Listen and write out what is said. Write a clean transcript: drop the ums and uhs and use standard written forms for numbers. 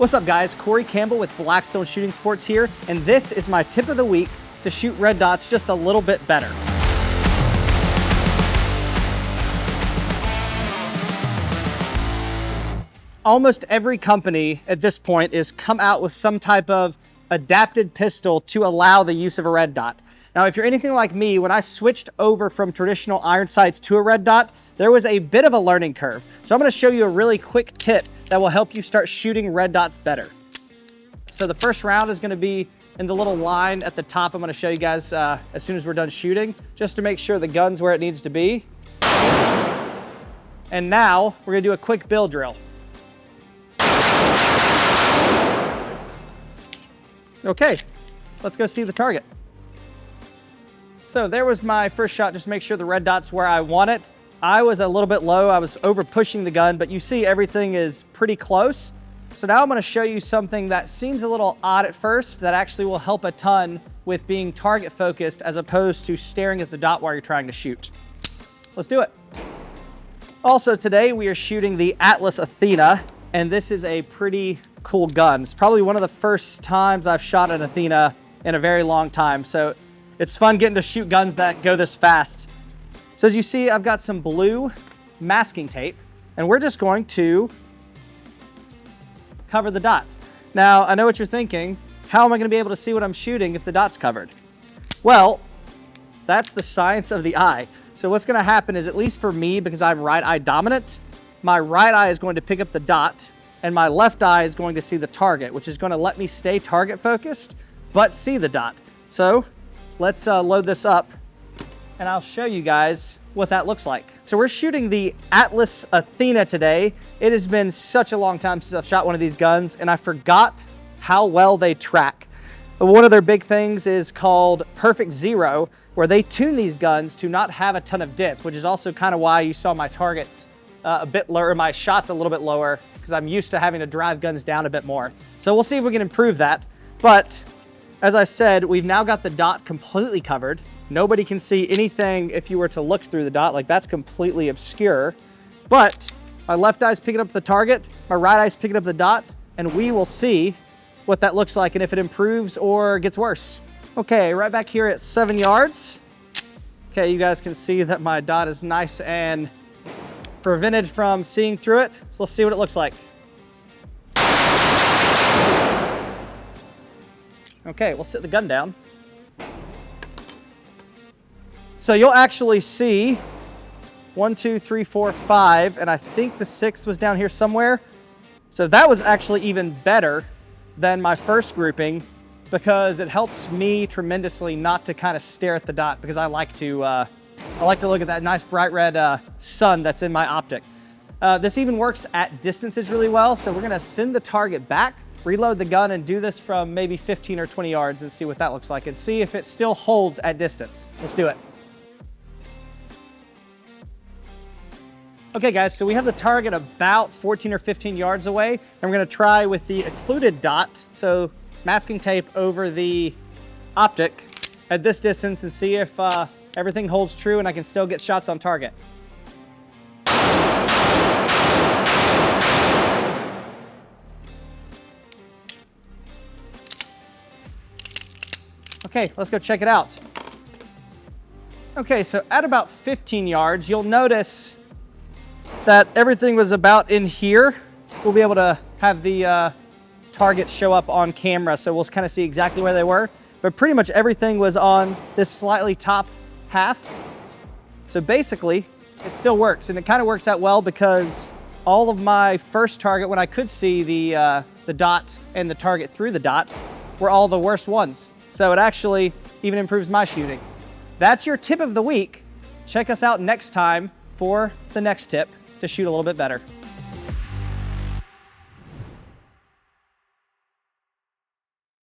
What's up guys, Corey Campbell with Blackstone Shooting Sports here, and this is my tip of the week to shoot red dots just a little bit better. Almost every company at this point is come out with some type of adapted pistol to allow the use of a red dot. Now, if you're anything like me, when I switched over from traditional iron sights to a red dot, there was a bit of a learning curve. So I'm gonna show you a really quick tip that will help you start shooting red dots better. So the first round is gonna be in the little line at the top. I'm gonna show you guys as soon as we're done shooting, just to make sure the gun's where it needs to be. And now we're gonna do a quick build drill. Okay, let's go see the target. So there was my first shot, just to make sure the red dot's where I want it. I was a little bit low, I was over pushing the gun, but you see everything is pretty close. So now I'm gonna show you something that seems a little odd at first that actually will help a ton with being target focused as opposed to staring at the dot while you're trying to shoot. Let's do it. Also today we are shooting the Atlas Athena, and this is a pretty cool gun. It's probably one of the first times I've shot an Athena in a very long time. So it's fun getting to shoot guns that go this fast. So as you see, I've got some blue masking tape, and we're just going to cover the dot. Now, I know what you're thinking. How am I gonna be able to see what I'm shooting if the dot's covered? Well, that's the science of the eye. So what's gonna happen is, at least for me, because I'm right eye dominant, my right eye is going to pick up the dot, and my left eye is going to see the target, which is gonna let me stay target focused, but see the dot. So let's load this up, and I'll show you guys what that looks like. So we're shooting the Atlas Athena today. It has been such a long time since I've shot one of these guns, and I forgot how well they track. One of their big things is called Perfect Zero, where they tune these guns to not have a ton of dip, which is also kind of why you saw my targets a bit lower, my shots a little bit lower, because I'm used to having to drive guns down a bit more. So we'll see if we can improve that. But as I said, we've now got the dot completely covered. Nobody can see anything if you were to look through the dot, like that's completely obscure. But my left eye's picking up the target, my right eye's picking up the dot, and we will see what that looks like and if it improves or gets worse. Okay, right back here at 7 yards. Okay, you guys can see that my dot is nice and prevented from seeing through it. So let's see what it looks like. Okay, we'll sit the gun down. So you'll actually see 1, 2, 3, 4, 5, and I think the 6th was down here somewhere. So that was actually even better than my first grouping, because it helps me tremendously not to kind of stare at the dot, because I like to look at that nice bright red sun that's in my optic. This even works at distances really well. So we're gonna send the target back, reload the gun, and do this from maybe 15 or 20 yards and see what that looks like, and see if it still holds at distance. Let's do it. Okay guys, so we have the target about 14 or 15 yards away, and we're gonna try with the occluded dot, so masking tape over the optic at this distance, and see if everything holds true and I can still get shots on target. Okay, let's go check it out. Okay, so at about 15 yards, you'll notice that everything was about in here. We'll be able to have the target show up on camera, so we'll kind of see exactly where they were. But pretty much everything was on this slightly top half. So basically, it still works, and it kind of works out well because all of my first target, when I could see the dot and the target through the dot, were all the worst ones. So it actually even improves my shooting. That's your tip of the week. Check us out next time for the next tip to shoot a little bit better.